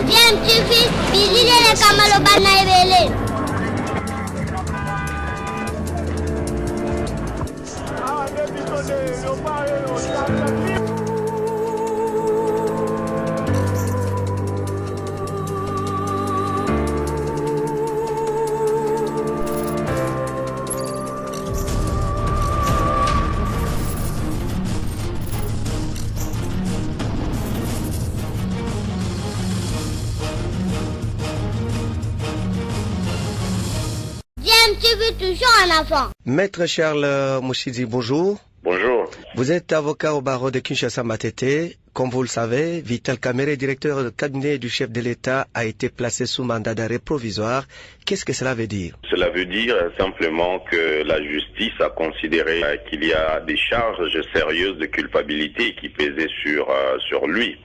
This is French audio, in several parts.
Bien, tu fais, visiter les Kamalobana et tu veux toujours un enfant. Maître Charles Mouchidi, bonjour. Bonjour. Vous êtes avocat au barreau de Kinshasa-Matete. Comme vous le savez, Vital Kamerhe, directeur de cabinet du chef de l'État, a été placé sous mandat d'arrêt provisoire. Qu'est-ce que cela veut dire? Cela veut dire simplement que la justice a considéré qu'il y a des charges sérieuses de culpabilité qui pesaient sur lui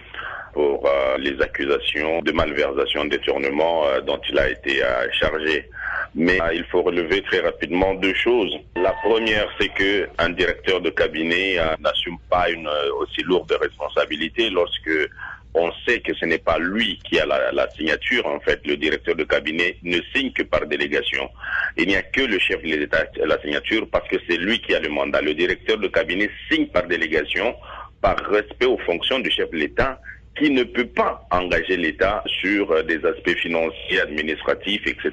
pour les accusations de malversation, de détournement dont il a été chargé. Mais il faut relever très rapidement deux choses. La première, c'est que un directeur de cabinet n'assume pas une aussi lourde responsabilité lorsque on sait que ce n'est pas lui qui a la signature. En fait, le directeur de cabinet ne signe que par délégation. Il n'y a que le chef de l'État qui a la signature parce que c'est lui qui a le mandat. Le directeur de cabinet signe par délégation, par respect aux fonctions du chef de l'État, qui ne peut pas engager l'État sur des aspects financiers, administratifs, etc.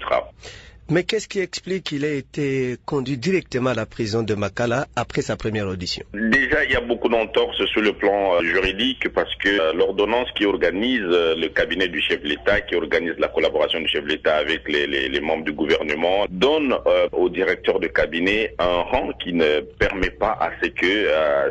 Mais qu'est-ce qui explique qu'il ait été conduit directement à la prison de Makala après sa première audition? Déjà, il y a beaucoup d'entorses sur le plan juridique parce que l'ordonnance qui organise le cabinet du chef de l'État, qui organise la collaboration du chef de l'État avec les membres du gouvernement, donne au directeur de cabinet un rang qui ne permet pas à ce que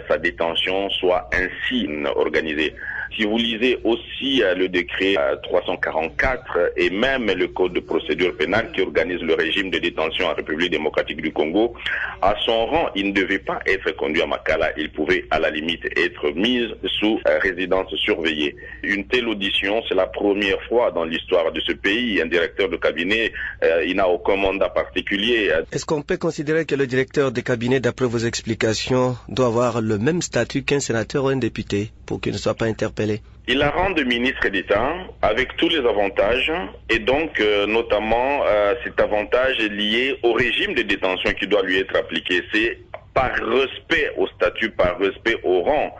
sa détention soit ainsi organisée. Si vous lisez aussi le décret 344 et même le code de procédure pénale qui organise le régime de détention en République démocratique du Congo, à son rang, il ne devait pas être conduit à Makala. Il pouvait à la limite être mis sous résidence surveillée. Une telle audition, c'est la première fois dans l'histoire de ce pays. Un directeur de cabinet, il n'a aucun mandat particulier. Est-ce qu'on peut considérer que le directeur de cabinet, d'après vos explications, doit avoir le même statut qu'un sénateur ou un député pour qu'il ne soit pas interpellé? Il a rang de ministre d'État avec tous les avantages et donc notamment cet avantage est lié au régime de détention qui doit lui être appliqué. C'est par respect au statut, par respect au rang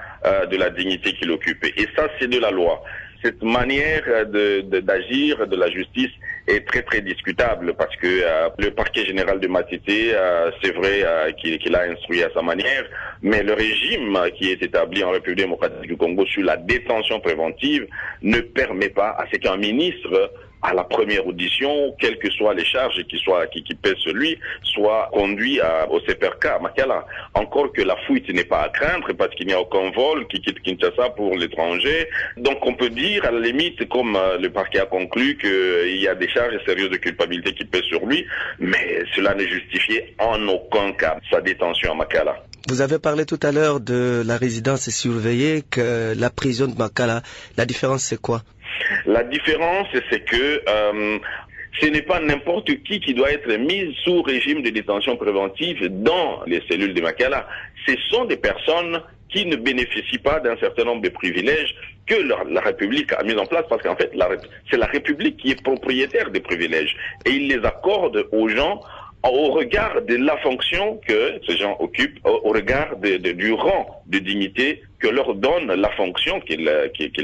de la dignité qu'il occupe. Et ça, c'est de la loi. Cette manière d'agir de la justice est très très discutable parce que le parquet général de Matete, c'est vrai qu'il a instruit à sa manière, mais le régime qui est établi en République démocratique du Congo sur la détention préventive ne permet pas à ce qu'un ministre à la première audition, quelles que soient les charges qui pèsent sur lui, soit conduit au CPRK à Makala. Encore que la fuite n'est pas à craindre parce qu'il n'y a aucun vol qui quitte Kinshasa pour l'étranger. Donc on peut dire à la limite, comme le parquet a conclu, qu'il y a des charges sérieuses de culpabilité qui pèsent sur lui, mais cela ne justifiait en aucun cas sa détention à Makala. Vous avez parlé tout à l'heure de la résidence surveillée, que la prison de Makala. La différence, c'est quoi? La différence, c'est que ce n'est pas n'importe qui doit être mis sous régime de détention préventive dans les cellules de Makala. Ce sont des personnes qui ne bénéficient pas d'un certain nombre de privilèges que la République a mis en place, parce qu'en fait, c'est la République qui est propriétaire des privilèges. Et il les accorde aux gens au regard de la fonction que ces gens occupent, au regard du rang de dignité que leur donne la fonction qu'ils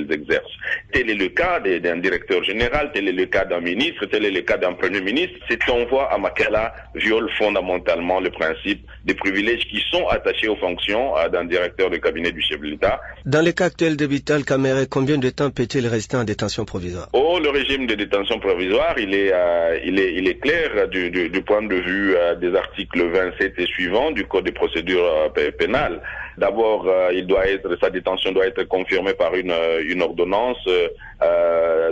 exercent. Tel est le cas d'un directeur général, tel est le cas d'un ministre, tel est le cas d'un premier ministre. Cet envoi à Makala viole fondamentalement le principe des privilèges qui sont attachés aux fonctions d'un directeur de cabinet du chef de l'État. Dans le cas actuel de Vital Kamerhe, combien de temps peut-il rester en détention provisoire? Le régime de détention provisoire, il est clair du point de vue des articles 27 et suivants du Code de procédure pénale. D'abord, sa détention doit être confirmée par une ordonnance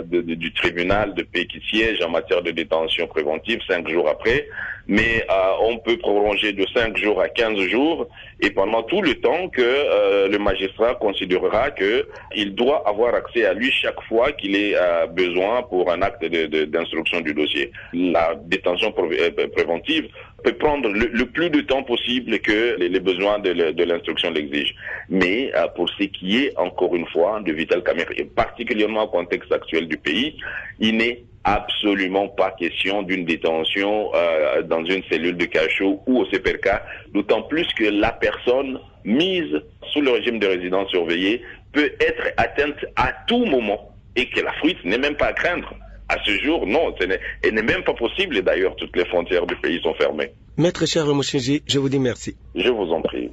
du tribunal de paix qui siège en matière de détention préventive 5 jours après. Mais on peut prolonger de 5 jours à 15 jours et pendant tout le temps que le magistrat considérera qu'il doit avoir accès à lui chaque fois qu'il ait besoin pour un acte d'instruction du dossier. La détention préventive peut prendre le plus de temps possible que les besoins de l'instruction l'exigent. Mais pour ce qui est, encore une fois, de Vital Kamerhe, et particulièrement au contexte actuel du pays, il n'est absolument pas question d'une détention dans une cellule de cachot ou au CPRK, d'autant plus que la personne mise sous le régime de résidence surveillée peut être atteinte à tout moment et que la fuite n'est même pas à craindre. À ce jour, non, elle n'est même pas possible et d'ailleurs toutes les frontières du pays sont fermées. Maître Charles Mouchinji, je vous dis merci. Je vous en prie.